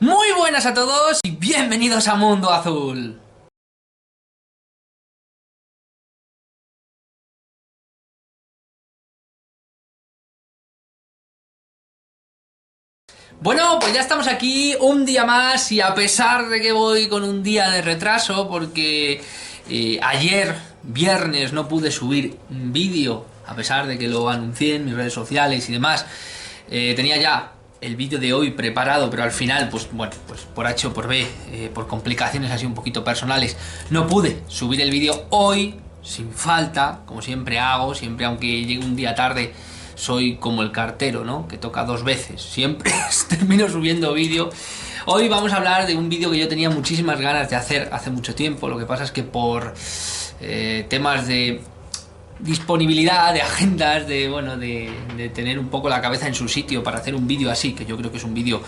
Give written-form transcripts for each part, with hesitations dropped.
Muy buenas a todos y bienvenidos a Mundo Azul. Bueno, pues ya estamos aquí un día más y a pesar de que voy con un día de retraso porque ayer, viernes, no pude subir un vídeo, a pesar de que lo anuncié en mis redes sociales y demás, tenía ya el vídeo de hoy preparado, pero al final, pues bueno, pues por H o por B, por complicaciones así un poquito personales, no pude subir el vídeo hoy, sin falta, como siempre hago, siempre aunque llegue un día tarde. Soy como el cartero, ¿no? Que toca dos veces. Siempre termino subiendo vídeo. Hoy vamos a hablar de un vídeo que yo tenía muchísimas ganas de hacer hace mucho tiempo. Lo que pasa es que por temas de disponibilidad, de agendas, de tener un poco la cabeza en su sitio para hacer un vídeo así, que yo creo que es un vídeo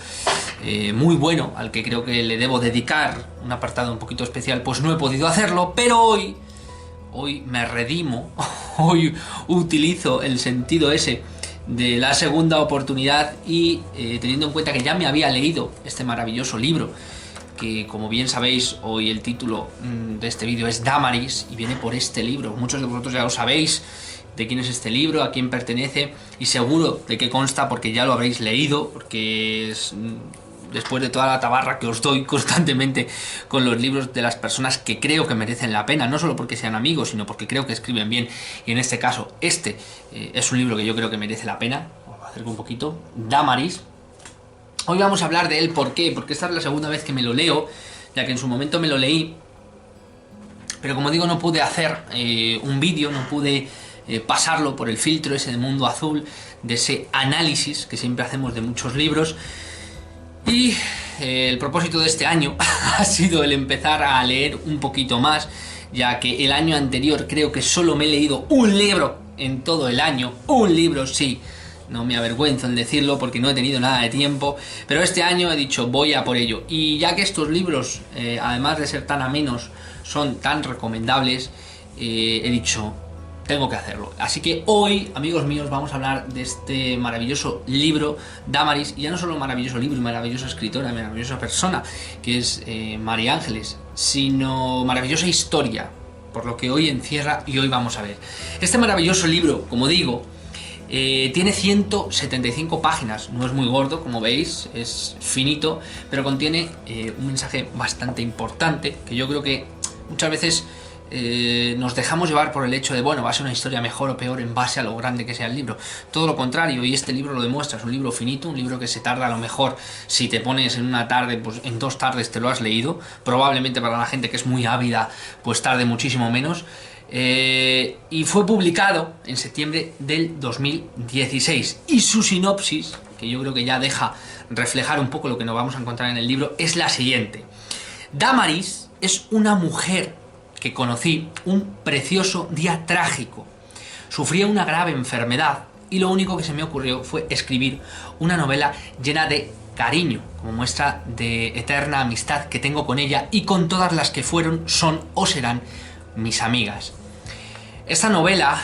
muy bueno, al que creo que le debo dedicar un apartado un poquito especial, pues no he podido hacerlo, pero hoy me redimo, hoy utilizo el sentido ese de la segunda oportunidad y teniendo en cuenta que ya me había leído este maravilloso libro, que como bien sabéis, hoy el título de este vídeo es Damaris y viene por este libro. Muchos de vosotros ya lo sabéis de quién es este libro, a quién pertenece y seguro de qué consta porque ya lo habréis leído, porque es... después de toda la tabarra que os doy constantemente con los libros de las personas que creo que merecen la pena, no solo porque sean amigos, sino porque creo que escriben bien, y en este caso este es un libro que yo creo que merece la pena. Os lo acerco un poquito. Damaris. Hoy vamos a hablar de él. ¿Por qué? Porque esta es la segunda vez que me lo leo, ya que en su momento me lo leí, pero como digo, no pude hacer un vídeo, no pude pasarlo por el filtro ese de Mundo Azul, de ese análisis que siempre hacemos de muchos libros. Y el propósito de este año ha sido el empezar a leer un poquito más, ya que el año anterior creo que solo me he leído un libro en todo el año. Un libro, sí, no me avergüenzo en decirlo porque no he tenido nada de tiempo, pero este año he dicho voy a por ello. Y ya que estos libros, además de ser tan amenos, son tan recomendables, he dicho... tengo que hacerlo. Así que hoy, amigos míos, vamos a hablar de este maravilloso libro, Damaris, y ya no solo maravilloso libro y maravillosa escritora, maravillosa persona, que es María Ángeles, sino maravillosa historia, por lo que hoy encierra y hoy vamos a ver. Este maravilloso libro, como digo, tiene 175 páginas, no es muy gordo, como veis, es finito, pero contiene un mensaje bastante importante, que yo creo que muchas veces... nos dejamos llevar por el hecho de, bueno, va a ser una historia mejor o peor en base a lo grande que sea el libro. Todo lo contrario, y este libro lo demuestra, es un libro finito, un libro que se tarda a lo mejor, si te pones en una tarde, pues en 2 tardes te lo has leído, probablemente para la gente que es muy ávida, pues tarde muchísimo menos. Y fue publicado en septiembre del 2016, y su sinopsis, que yo creo que ya deja reflejar un poco lo que nos vamos a encontrar en el libro, es la siguiente. Damaris es una mujer que conocí un precioso día trágico. Sufría una grave enfermedad y lo único que se me ocurrió fue escribir una novela llena de cariño, como muestra de eterna amistad que tengo con ella y con todas las que fueron, son o serán mis amigas. Esta novela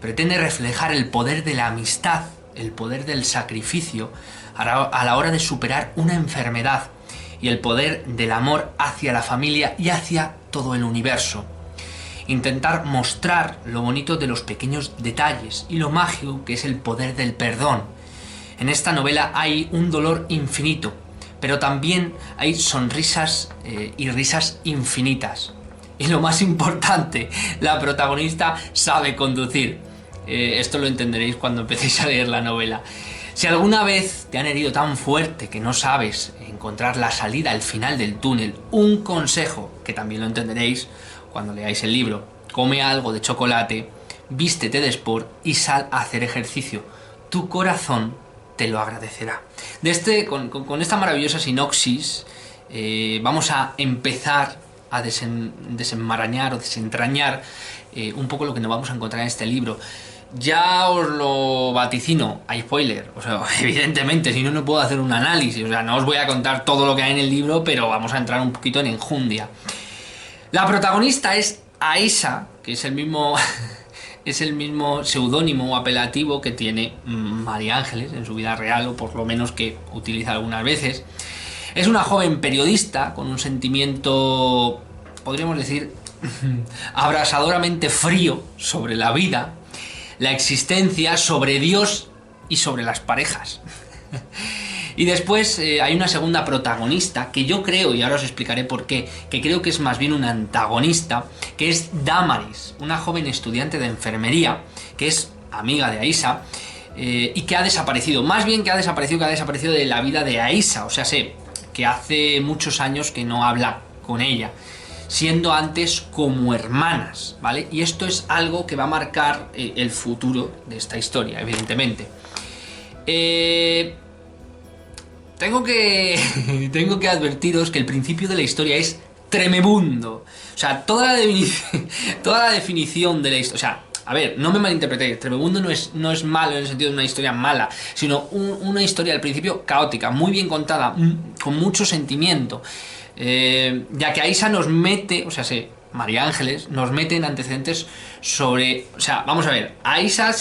pretende reflejar el poder de la amistad, el poder del sacrificio a la hora de superar una enfermedad y el poder del amor hacia la familia y hacia todo el universo. Intentar mostrar lo bonito de los pequeños detalles y lo mágico que es el poder del perdón. En esta novela hay un dolor infinito, pero también hay sonrisas y risas infinitas. Y lo más importante, la protagonista sabe conducir. Esto lo entenderéis cuando empecéis a leer la novela. Si alguna vez te han herido tan fuerte que no sabes encontrar la salida al final del túnel, un consejo, que también lo entenderéis cuando leáis el libro: come algo de chocolate, vístete de sport y sal a hacer ejercicio. Tu corazón te lo agradecerá. Con esta maravillosa sinopsis vamos a empezar a desenmarañar o desentrañar un poco lo que nos vamos a encontrar en este libro. Ya os lo vaticino, hay spoiler, o sea, evidentemente, si no, no puedo hacer un análisis, o sea, no os voy a contar todo lo que hay en el libro, pero vamos a entrar un poquito en enjundia. La protagonista es Aisha, que es el mismo seudónimo o apelativo que tiene María Ángeles en su vida real, o por lo menos que utiliza algunas veces. Es una joven periodista con un sentimiento, podríamos decir, abrasadoramente frío sobre la vida, la existencia, sobre Dios y sobre las parejas. Y después hay una segunda protagonista que yo creo, y ahora os explicaré por qué, que creo que es más bien una antagonista, que es Damaris, una joven estudiante de enfermería, que es amiga de Aisa, y que ha desaparecido, más bien que ha desaparecido de la vida de Aisa, o sea, sé que hace muchos años que no habla con ella, siendo antes como hermanas, ¿vale? Y esto es algo que va a marcar el futuro de esta historia, evidentemente. Tengo que advertiros que el principio de la historia es tremebundo. O sea, toda la definición de la historia... O sea, a ver, no me malinterpretéis, tremebundo no es malo en el sentido de una historia mala, sino una historia al principio caótica, muy bien contada, con mucho sentimiento. Ya que Aisa nos mete, o sea, María Ángeles nos mete en antecedentes sobre... O sea, vamos a ver, Aisa,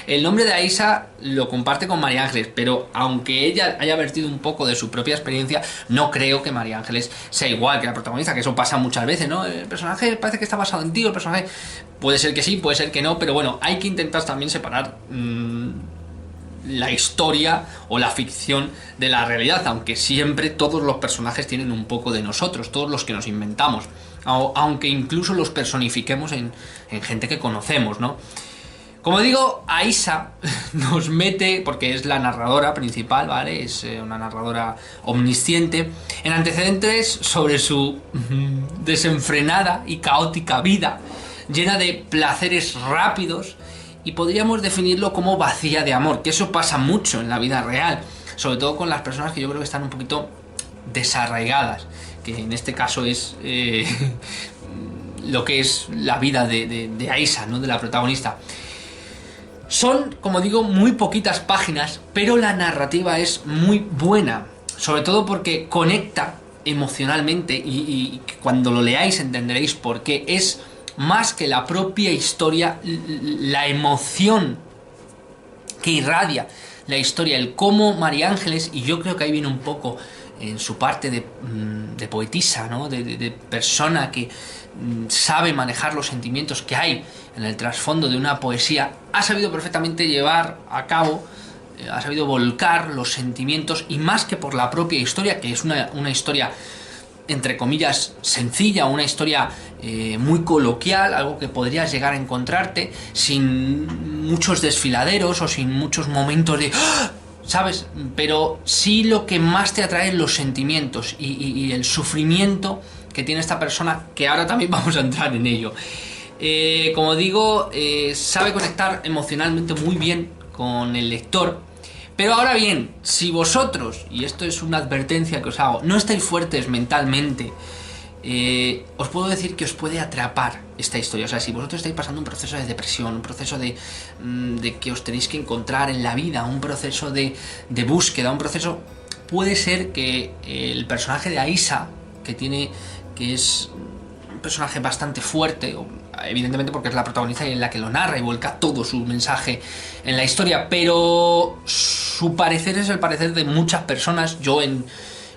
el nombre de Aisa lo comparte con María Ángeles, pero aunque ella haya vertido un poco de su propia experiencia, no creo que María Ángeles sea igual que la protagonista, que eso pasa muchas veces, ¿no? El personaje parece que está basado en ti, el personaje... Puede ser que sí, puede ser que no, pero bueno, hay que intentar también separar la historia o la ficción de la realidad, aunque siempre todos los personajes tienen un poco de nosotros, todos los que nos inventamos, aunque incluso los personifiquemos en gente que conocemos, ¿no? Como digo, Aisa nos mete, porque es la narradora principal, ¿vale? Es una narradora omnisciente, en antecedentes sobre su desenfrenada y caótica vida, llena de placeres rápidos, y podríamos definirlo como vacía de amor, que eso pasa mucho en la vida real, sobre todo con las personas que yo creo que están un poquito desarraigadas, que en este caso es lo que es la vida de Aisa, ¿no? De la protagonista. Son, como digo, muy poquitas páginas, pero la narrativa es muy buena, sobre todo porque conecta emocionalmente, y cuando lo leáis entenderéis por qué. Es más que la propia historia, la emoción que irradia la historia, el cómo María Ángeles, y yo creo que ahí viene un poco en su parte de poetisa, ¿no? de persona que sabe manejar los sentimientos que hay en el trasfondo de una poesía, ha sabido perfectamente llevar a cabo, ha sabido volcar los sentimientos, y más que por la propia historia, que es una historia entre comillas sencilla, una historia muy coloquial, algo que podrías llegar a encontrarte sin muchos desfiladeros o sin muchos momentos de... ¿sabes? Pero sí lo que más te atrae los sentimientos y el sufrimiento que tiene esta persona, que ahora también vamos a entrar en ello. Como digo, sabe conectar emocionalmente muy bien con el lector. Pero ahora bien, si vosotros, y esto es una advertencia que os hago, no estáis fuertes mentalmente, os puedo decir que os puede atrapar esta historia. O sea, si vosotros estáis pasando un proceso de depresión, un proceso de que os tenéis que encontrar en la vida, un proceso de búsqueda, un proceso... Puede ser que el personaje de Aisa, que es un personaje bastante fuerte, evidentemente porque es la protagonista y es la que lo narra y vuelca todo su mensaje en la historia, pero su parecer es el parecer de muchas personas. Yo en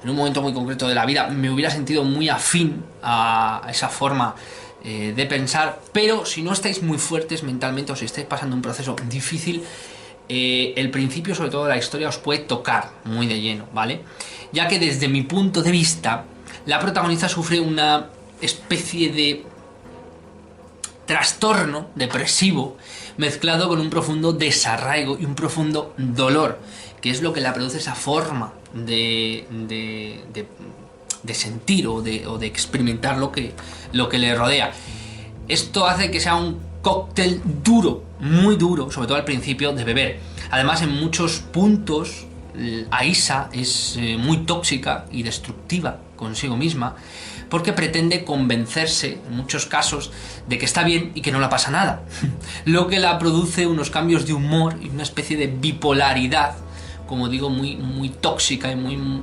un momento muy concreto de la vida me hubiera sentido muy afín a esa forma de pensar, pero si no estáis muy fuertes mentalmente o si estáis pasando un proceso difícil, el principio sobre todo de la historia os puede tocar muy de lleno, ¿vale? Ya que desde mi punto de vista la protagonista sufre una especie de trastorno depresivo mezclado con un profundo desarraigo y un profundo dolor, que es lo que le produce esa forma de sentir o de experimentar lo que le rodea. Esto hace que sea un cóctel duro, muy duro, sobre todo al principio, de beber. Además, en muchos puntos Aisa es muy tóxica y destructiva consigo misma, porque pretende convencerse, en muchos casos, de que está bien y que no la pasa nada. Lo que la produce unos cambios de humor y una especie de bipolaridad, como digo, muy, muy tóxica y muy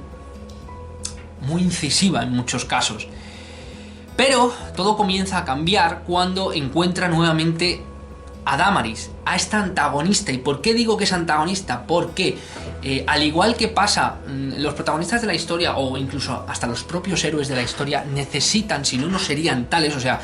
incisiva en muchos casos. Pero todo comienza a cambiar cuando encuentra nuevamente a Damaris, a esta antagonista. ¿Y por qué digo que es antagonista? Porque al igual que pasa, los protagonistas de la historia, o incluso hasta los propios héroes de la historia, necesitan, si no, no serían tales. O sea,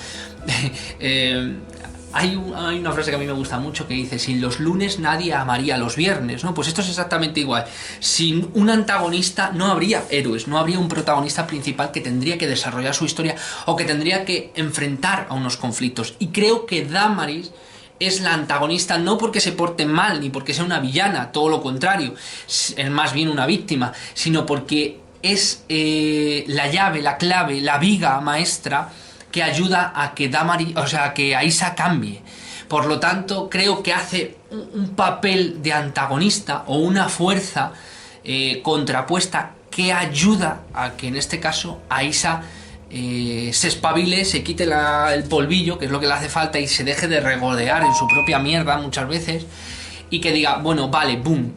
hay una frase que a mí me gusta mucho que dice: sin los lunes nadie amaría los viernes, ¿no? Pues esto es exactamente igual. Sin un antagonista no habría héroes, no habría un protagonista principal que tendría que desarrollar su historia o que tendría que enfrentar a unos conflictos. Y creo que Damaris es la antagonista, no porque se porte mal ni porque sea una villana, todo lo contrario, es más bien una víctima, sino porque es la llave, la clave, la viga maestra que ayuda a que Damaris, o sea, que Aisa cambie. Por lo tanto, creo que hace un papel de antagonista o una fuerza contrapuesta que ayuda a que en este caso Aisa se espabile, se quite el polvillo, que es lo que le hace falta, y se deje de regodear en su propia mierda muchas veces, y que diga, bueno, vale, boom,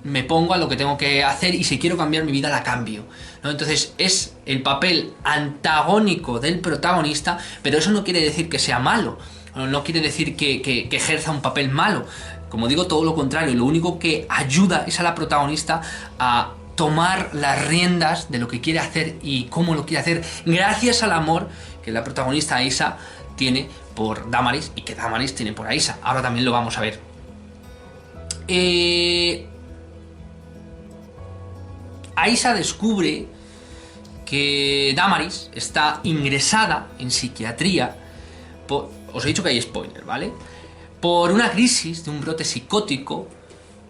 me pongo a lo que tengo que hacer y si quiero cambiar mi vida la cambio, ¿no? Entonces es el papel antagónico del protagonista, pero eso no quiere decir que sea malo, no quiere decir que ejerza un papel malo. Como digo, todo lo contrario, lo único que ayuda es a la protagonista a tomar las riendas de lo que quiere hacer y cómo lo quiere hacer, gracias al amor que la protagonista Aisa tiene por Damaris y que Damaris tiene por Aisa. Ahora también lo vamos a ver. Aisa descubre que Damaris está ingresada en psiquiatría os he dicho que hay spoiler, ¿vale? Por una crisis de un brote psicótico,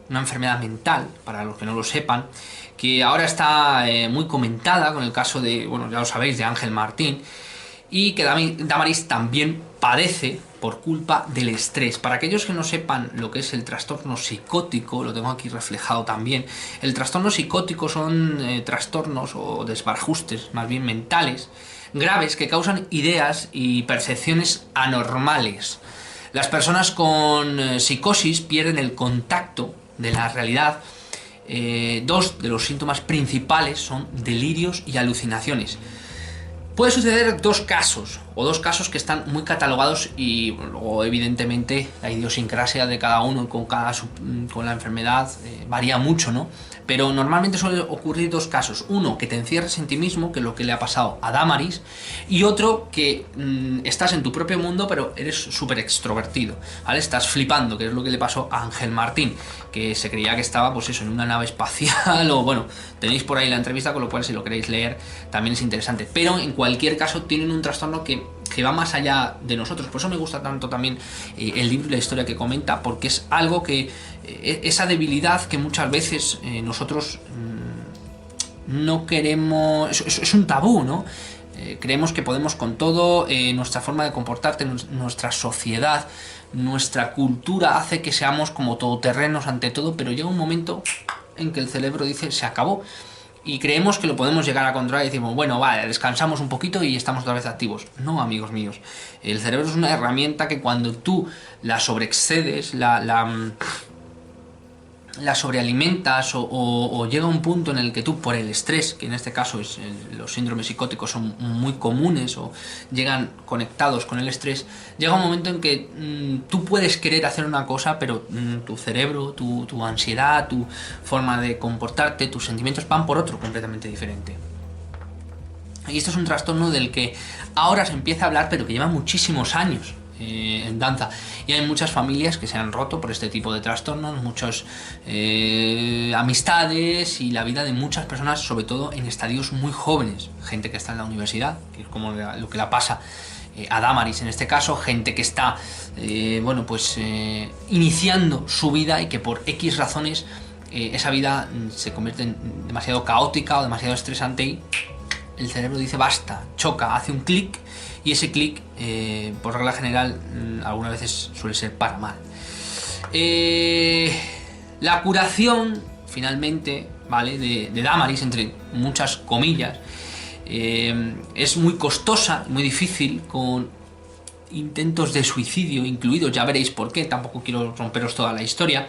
una enfermedad mental, para los que no lo sepan, que ahora está muy comentada con el caso de, bueno, ya lo sabéis, de Ángel Martín, y que Damaris también padece por culpa del estrés. Para aquellos que no sepan lo que es el trastorno psicótico, lo tengo aquí reflejado también. El trastorno psicótico son trastornos o desbarajustes, más bien mentales, graves, que causan ideas y percepciones anormales. Las personas con psicosis pierden el contacto de la realidad. Dos de los síntomas principales son delirios y alucinaciones. Puede suceder dos casos que están muy catalogados y luego evidentemente la idiosincrasia de cada uno con la enfermedad varía mucho, ¿no? Pero normalmente suele ocurrir dos casos. Uno, que te encierres en ti mismo, que es lo que le ha pasado a Damaris, y otro, que estás en tu propio mundo pero eres súper extrovertido, ¿vale? Estás flipando, que es lo que le pasó a Ángel Martín, que se creía que estaba, pues eso, en una nave espacial o bueno, tenéis por ahí la entrevista, con lo cual si lo queréis leer también es interesante. Pero en cualquier caso tienen un trastorno que va más allá de nosotros. Por eso me gusta tanto también el libro y la historia que comenta, porque es algo que esa debilidad que muchas veces nosotros no queremos, es un tabú, ¿no? Creemos que podemos con todo, nuestra forma de comportarte, nuestra sociedad, nuestra cultura hace que seamos como todoterrenos ante todo, pero llega un momento en que el cerebro dice se acabó. Y creemos que lo podemos llegar a controlar y decimos, bueno, vale, descansamos un poquito y estamos otra vez activos. No, amigos míos. El cerebro es una herramienta que cuando tú la sobreexcedes, la sobrealimentas o llega un punto en el que tú, por el estrés, que en este caso los síndromes psicóticos son muy comunes o llegan conectados con el estrés, llega un momento en que tú puedes querer hacer una cosa, pero tu cerebro, tu ansiedad, tu forma de comportarte, tus sentimientos van por otro completamente diferente. Y esto es un trastorno del que ahora se empieza a hablar, pero que lleva muchísimos años en danza, y hay muchas familias que se han roto por este tipo de trastornos, muchas amistades y la vida de muchas personas, sobre todo en estadios muy jóvenes, gente que está en la universidad, que es como lo que la pasa a Damaris en este caso, gente que está bueno, pues iniciando su vida y que por X razones esa vida se convierte en demasiado caótica o demasiado estresante y el cerebro dice basta, choca, hace un clic, y ese clic, por regla general, algunas veces suele ser para mal. La curación, finalmente, ¿vale?, de Damaris, entre muchas comillas, es muy costosa, muy difícil, con intentos de suicidio incluidos, ya veréis por qué, tampoco quiero romperos toda la historia,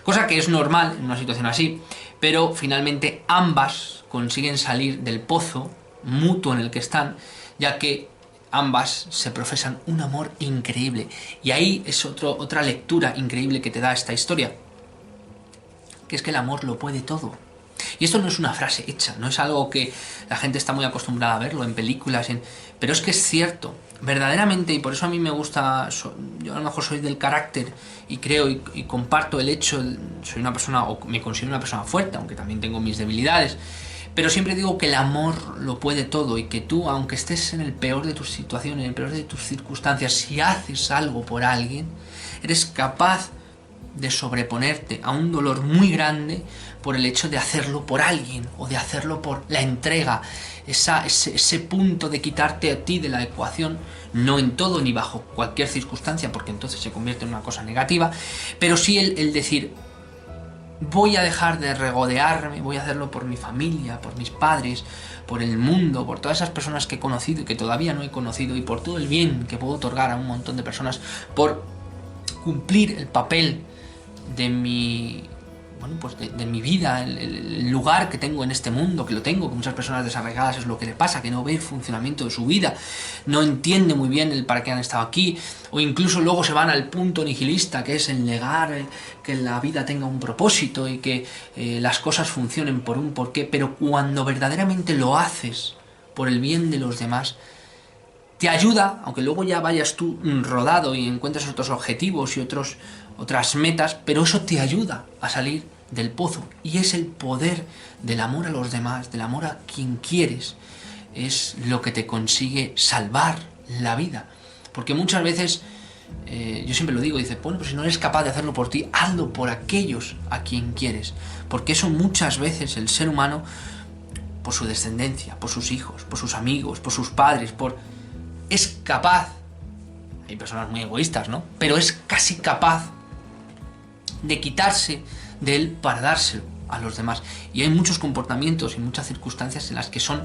cosa que es normal en una situación así, pero finalmente ambas consiguen salir del pozo mutuo en el que están, ya que ambas se profesan un amor increíble. Y ahí es otra lectura increíble que te da esta historia, que es que el amor lo puede todo. Y esto no es una frase hecha, no es algo que la gente está muy acostumbrada a verlo en películas, pero es que es cierto, verdaderamente, y por eso a mí me gusta, yo a lo mejor soy del carácter y creo y comparto el hecho, soy una persona, o me considero una persona fuerte, aunque también tengo mis debilidades, pero siempre digo que el amor lo puede todo y que tú, aunque estés en el peor de tus situaciones, en el peor de tus circunstancias, si haces algo por alguien, eres capaz de sobreponerte a un dolor muy grande por el hecho de hacerlo por alguien o de hacerlo por la entrega, ese punto de quitarte a ti de la ecuación, no en todo ni bajo cualquier circunstancia, porque entonces se convierte en una cosa negativa, pero sí el decir, voy a dejar de regodearme, voy a hacerlo por mi familia, por mis padres, por el mundo, por todas esas personas que he conocido y que todavía no he conocido, y por todo el bien que puedo otorgar a un montón de personas, por cumplir el papel de mi, bueno, pues de mi vida, el lugar que tengo en este mundo, que lo tengo, que muchas personas desarraigadas es lo que le pasa, que no ve el funcionamiento de su vida, no entiende muy bien el para qué han estado aquí, o incluso luego se van al punto nihilista, que es el negar que la vida tenga un propósito y que las cosas funcionen por un porqué, pero cuando verdaderamente lo haces por el bien de los demás, te ayuda, aunque luego ya vayas tú rodado y encuentres otros objetivos y otras metas, pero eso te ayuda a salir del pozo. Y es el poder del amor a los demás, del amor a quien quieres, es lo que te consigue salvar la vida. Porque muchas veces, yo siempre lo digo, dice, bueno, pues si no eres capaz de hacerlo por ti, hazlo por aquellos a quien quieres. Porque eso muchas veces el ser humano, por su descendencia, por sus hijos, por sus amigos, por sus padres, es capaz, hay personas muy egoístas, ¿no? Pero es casi capaz de quitarse de él para dárselo a los demás. Y hay muchos comportamientos y muchas circunstancias en las que son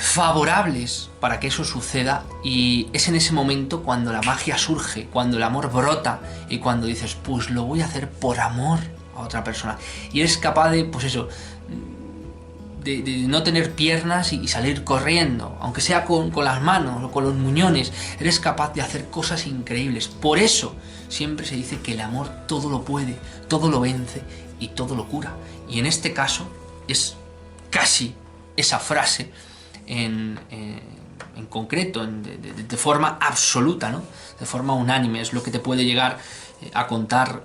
favorables para que eso suceda, y es en ese momento cuando la magia surge, cuando el amor brota y cuando dices, pues lo voy a hacer por amor a otra persona. Y eres capaz de, pues eso, de no tener piernas y salir corriendo, aunque sea con las manos o con los muñones, eres capaz de hacer cosas increíbles. Por eso siempre se dice que el amor todo lo puede, todo lo vence y todo lo cura. Y en este caso es casi esa frase en concreto, de forma absoluta, ¿no? De forma unánime, es lo que te puede llegar a contar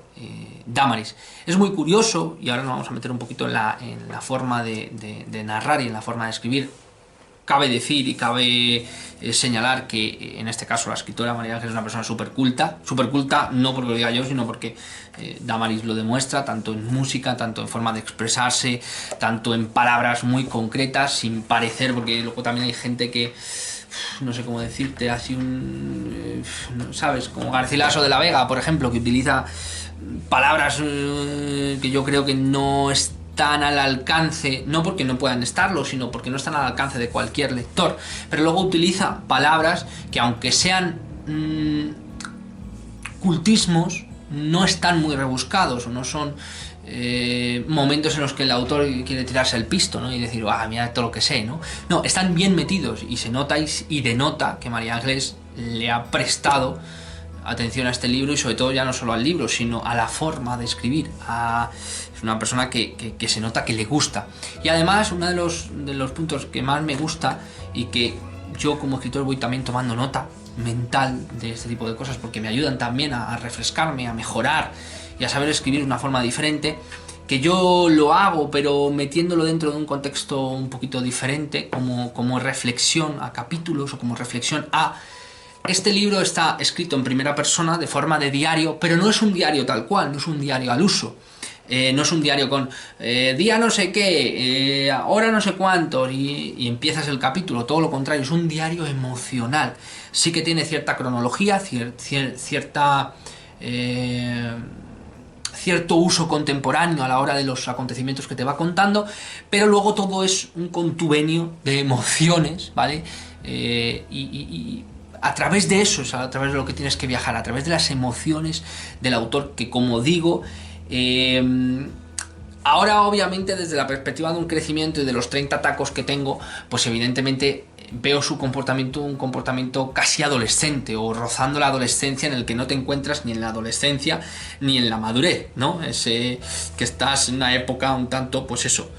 Damaris. Es muy curioso, y ahora nos vamos a meter un poquito en la forma de narrar y en la forma de escribir. Cabe decir y cabe señalar que en este caso la escritora María Ángeles es una persona súper culta no porque lo diga yo, sino porque Damaris lo demuestra, tanto en música, tanto en forma de expresarse, tanto en palabras muy concretas, sin parecer, porque luego también hay gente que, no sé cómo decirte, así ¿sabes? Como Garcilaso de la Vega, por ejemplo, que utiliza palabras que yo creo que no están al alcance, no porque no puedan estarlo, sino porque no están al alcance de cualquier lector, pero luego utiliza palabras que, aunque sean cultismos, no están muy rebuscados, o no son momentos en los que el autor quiere tirarse el pisto, ¿no? Y decir, mira todo lo que sé, ¿no? No, están bien metidos, y se nota y denota que María Ángeles le ha prestado atención a este libro, y sobre todo ya no solo al libro, sino a la forma de escribir. Es una persona que se nota que le gusta. Y además, uno de los puntos que más me gusta, y que yo como escritor voy también tomando nota mental de este tipo de cosas, porque me ayudan también a refrescarme, a mejorar y a saber escribir de una forma diferente, que yo lo hago pero metiéndolo dentro de un contexto un poquito diferente, como reflexión a capítulos, o como reflexión a... Este libro está escrito en primera persona, de forma de diario, pero no es un diario tal cual, no es un diario al uso. No es un diario con día no sé qué, hora no sé cuántos, y empiezas el capítulo. Todo lo contrario, es un diario emocional. Sí que tiene cierta cronología, cierto uso contemporáneo a la hora de los acontecimientos que te va contando, pero luego todo es un contubenio de emociones, ¿vale? Y a través de eso es a través de lo que tienes que viajar, a través de las emociones del autor, que, como digo, ahora obviamente desde la perspectiva de un crecimiento y de los 30 tacos que tengo, pues evidentemente veo su comportamiento un comportamiento casi adolescente o rozando la adolescencia, en el que no te encuentras ni en la adolescencia ni en la madurez, ¿no? Ese que estás en una época un tanto, pues eso,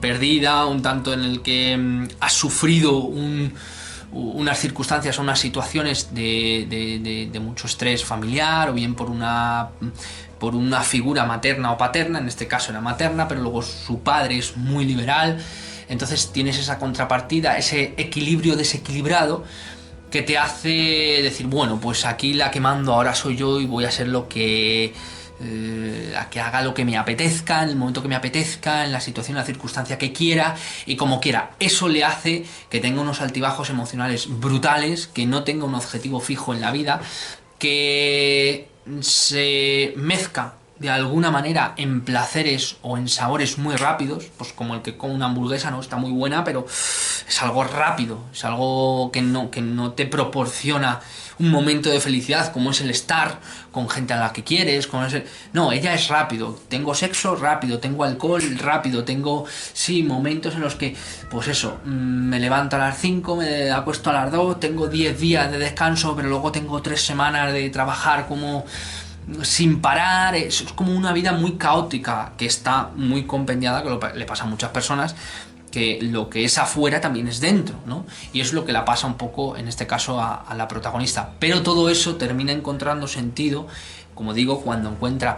perdida, un tanto en el que has sufrido unas circunstancias o unas situaciones de mucho estrés familiar, o bien por una figura materna o paterna. En este caso era materna, pero luego su padre es muy liberal. Entonces tienes esa contrapartida, ese equilibrio desequilibrado, que te hace decir, bueno, pues aquí la que mando ahora soy yo y voy a ser la que haga lo que me apetezca, en el momento que me apetezca, en la situación, en la circunstancia que quiera y como quiera. Eso le hace que tenga unos altibajos emocionales brutales, que no tenga un objetivo fijo en la vida, que se mezcla de alguna manera en placeres o en sabores muy rápidos, pues como el que come una hamburguesa, ¿no? Está muy buena, pero es algo rápido, es algo que no te proporciona un momento de felicidad, como es el estar con gente a la que quieres, no, ella es rápido, tengo sexo rápido, tengo alcohol rápido, tengo, sí, momentos en los que, pues eso, me levanto a las 5, me acuesto a las 2, tengo 10 días de descanso, pero luego tengo 3 semanas de trabajar como sin parar. Es como una vida muy caótica, que está muy compendiada, que le pasa a muchas personas, que lo que es afuera también es dentro, ¿no? Y es lo que la pasa un poco, en este caso, a la protagonista. Pero todo eso termina encontrando sentido, como digo, cuando encuentra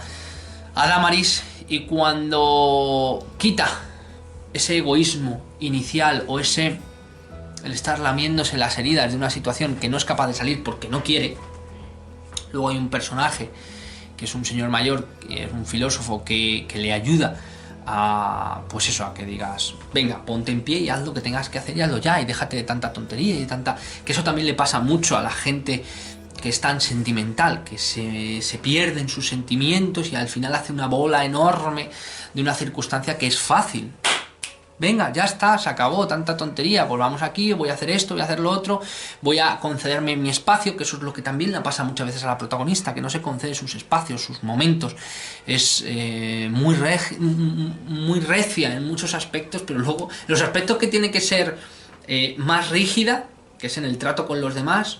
a Damaris y cuando quita ese egoísmo inicial o el estar lamiéndose las heridas de una situación que no es capaz de salir porque no quiere. Luego hay un personaje que es un señor mayor, que es un filósofo que le ayuda a, pues eso, a que digas, venga, ponte en pie y haz lo que tengas que hacer y hazlo ya, y déjate de tanta tontería y tanta... Que eso también le pasa mucho a la gente que es tan sentimental, que se pierde en sus sentimientos y al final hace una bola enorme de una circunstancia que es fácil. Venga, ya está, se acabó, tanta tontería, pues vamos aquí, voy a hacer esto, voy a hacer lo otro, voy a concederme mi espacio, que eso es lo que también le pasa muchas veces a la protagonista, que no se concede sus espacios, sus momentos. Es muy recia en muchos aspectos, pero luego los aspectos que tiene que ser más rígida, que es en el trato con los demás,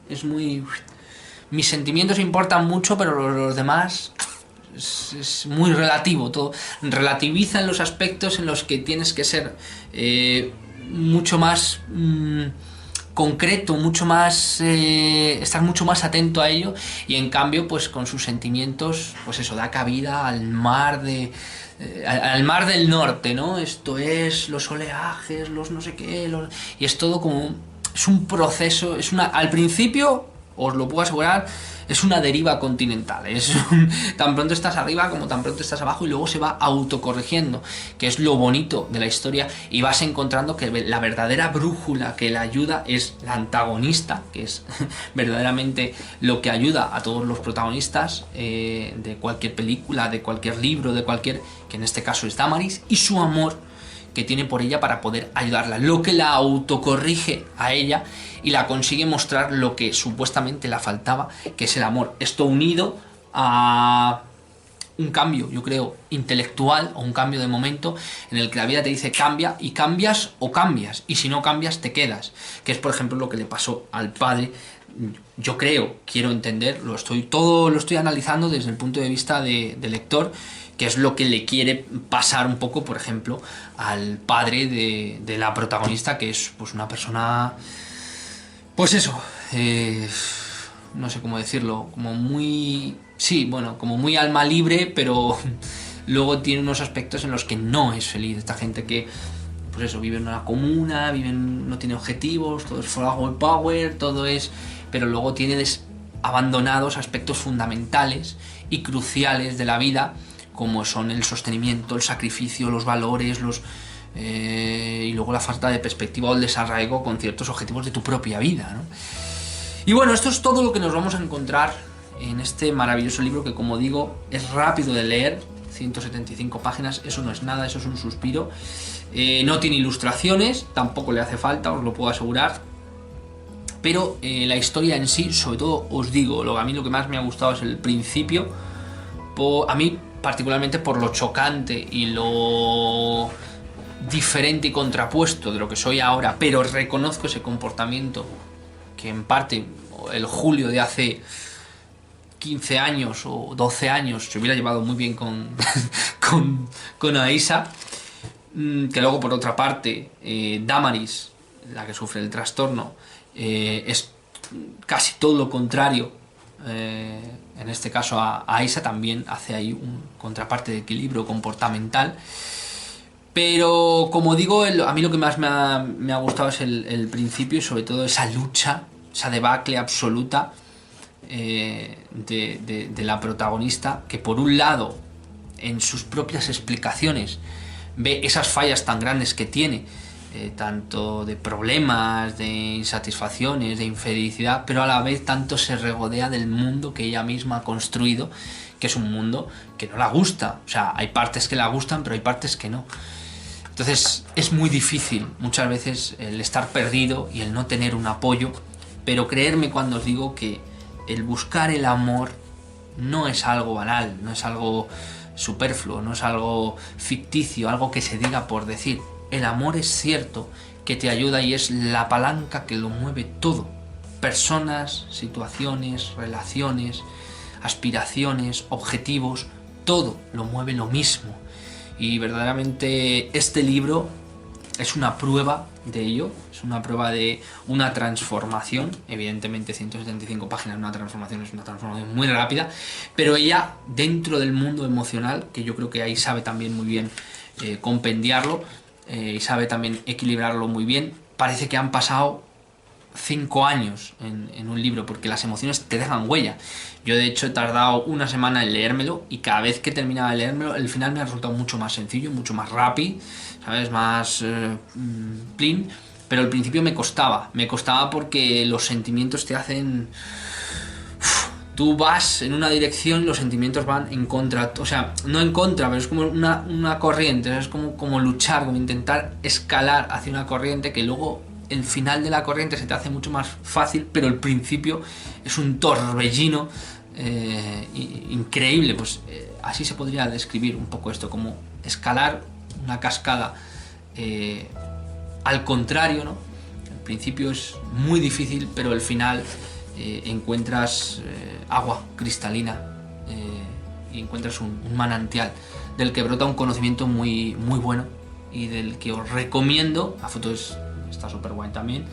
es muy... Mis sentimientos importan mucho, pero los demás... Es muy relativo, todo relativiza en los aspectos en los que tienes que ser mucho más concreto, mucho más estar mucho más atento a ello, y en cambio pues con sus sentimientos pues eso da cabida al mar del norte, ¿no? Esto es los oleajes, los no sé qué, y es todo como es un proceso, al principio os lo puedo asegurar, es una deriva continental, tan pronto estás arriba como tan pronto estás abajo, y luego se va autocorrigiendo, que es lo bonito de la historia, y vas encontrando que la verdadera brújula que la ayuda es la antagonista, que es verdaderamente lo que ayuda a todos los protagonistas de cualquier película, de cualquier libro, que en este caso es Damaris, y su amor que tiene por ella para poder ayudarla, lo que la autocorrige a ella y la consigue mostrar lo que supuestamente la faltaba, que es el amor. Esto unido a un cambio, yo creo, intelectual, o un cambio de momento en el que la vida te dice cambia, y cambias o cambias, y si no cambias te quedas, que es por ejemplo lo que le pasó al padre. Yo quiero entender, lo estoy analizando desde el punto de vista de lector, que es lo que le quiere pasar un poco, por ejemplo, al padre de la protagonista, que es pues una persona, pues eso, no sé cómo decirlo, como muy, sí, bueno, como muy alma libre, pero luego tiene unos aspectos en los que no es feliz. Esta gente que, pues eso, vive en una comuna, no tiene objetivos, todo es flower power, todo es... pero luego tiene abandonados aspectos fundamentales y cruciales de la vida, como son el sostenimiento, el sacrificio, los valores, y luego la falta de perspectiva o el desarraigo con ciertos objetivos de tu propia vida, ¿no? Y bueno, esto es todo lo que nos vamos a encontrar en este maravilloso libro, que como digo, es rápido de leer, 175 páginas, eso no es nada, eso es un suspiro. No tiene ilustraciones, tampoco le hace falta, os lo puedo asegurar. Pero la historia en sí, sobre todo os digo, a mí lo que más me ha gustado es el principio, a mí particularmente por lo chocante y lo diferente y contrapuesto de lo que soy ahora, pero reconozco ese comportamiento que en parte el Julio de hace 15 años o 12 años se hubiera llevado muy bien con, con Aisa, que luego por otra parte Damaris, la que sufre el trastorno, es casi todo lo contrario. En este caso a Aisa también hace ahí un contraparte de equilibrio comportamental. Pero como digo, a mí lo que más me ha gustado es el principio y sobre todo esa lucha, esa debacle absoluta de la protagonista, que por un lado en sus propias explicaciones ve esas fallas tan grandes que tiene, tanto de problemas, de insatisfacciones, de infelicidad, pero a la vez tanto se regodea del mundo que ella misma ha construido, que es un mundo que no la gusta. O sea, hay partes que la gustan, pero hay partes que no. Entonces es muy difícil muchas veces el estar perdido y el no tener un apoyo, pero creerme cuando os digo que el buscar el amor no es algo banal, no es algo superfluo, no es algo ficticio, algo que se diga por decir. El amor es cierto que te ayuda y es la palanca que lo mueve todo. Personas, situaciones, relaciones, aspiraciones, objetivos, todo lo mueve lo mismo. Y verdaderamente este libro es una prueba de ello, es una prueba de una transformación. Evidentemente 175 páginas, una transformación es una transformación muy rápida, pero ella dentro del mundo emocional, que yo creo que ahí sabe también muy bien compendiarlo y sabe también equilibrarlo muy bien. Parece que han pasado 5 años en un libro, porque las emociones te dejan huella. Yo de hecho he tardado una semana en leérmelo y cada vez que terminaba de leérmelo el final me ha resultado mucho más sencillo, mucho más rápido, ¿sabes? Más plin, pero al principio me costaba porque los sentimientos te hacen... Tú vas en una dirección, los sentimientos van en contra, o sea, no en contra, pero es como una corriente, es como luchar, como intentar escalar hacia una corriente que luego el final de la corriente se te hace mucho más fácil, pero el principio es un torbellino increíble. Pues así se podría describir un poco esto, como escalar una cascada al contrario, ¿no? El principio es muy difícil, pero el final encuentras agua cristalina y encuentras un manantial del que brota un conocimiento muy, muy bueno y del que os recomiendo. La foto está súper guay también.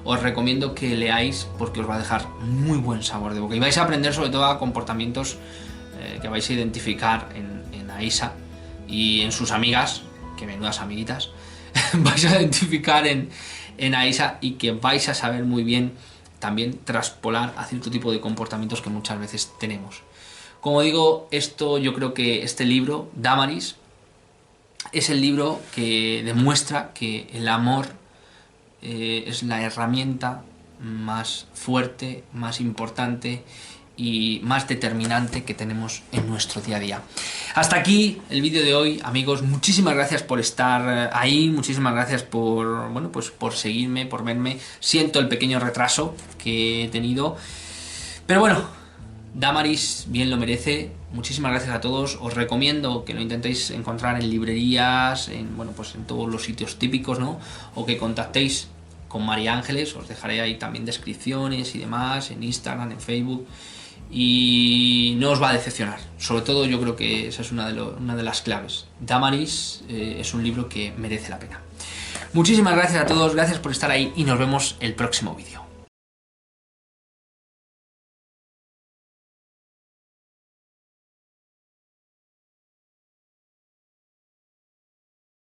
Os recomiendo que leáis porque os va a dejar muy buen sabor de boca y vais a aprender sobre todo a comportamientos que vais a identificar en Aisa y en sus amigas, que menudas amiguitas, vais a identificar en Aisa y que vais a saber muy bien también traspolar a cierto tipo de comportamientos que muchas veces tenemos. Como digo, yo creo que este libro, Damaris, es el libro que demuestra que el amor es la herramienta más fuerte, más importante y más determinante que tenemos en nuestro día a día. Hasta aquí el vídeo de hoy, amigos. Muchísimas gracias por estar ahí, muchísimas gracias por, bueno, pues por seguirme, por verme. Siento el pequeño retraso que he tenido, pero bueno, Damaris bien lo merece. Muchísimas gracias a todos. Os recomiendo que lo intentéis encontrar en librerías, bueno, pues en todos los sitios típicos, ¿no? O que contactéis con María Ángeles. Os dejaré ahí también descripciones y demás en Instagram, en Facebook. Y no os va a decepcionar. Sobre todo yo creo que esa es una de las claves. Damaris es un libro que merece la pena. Muchísimas gracias a todos, gracias por estar ahí y nos vemos el próximo vídeo.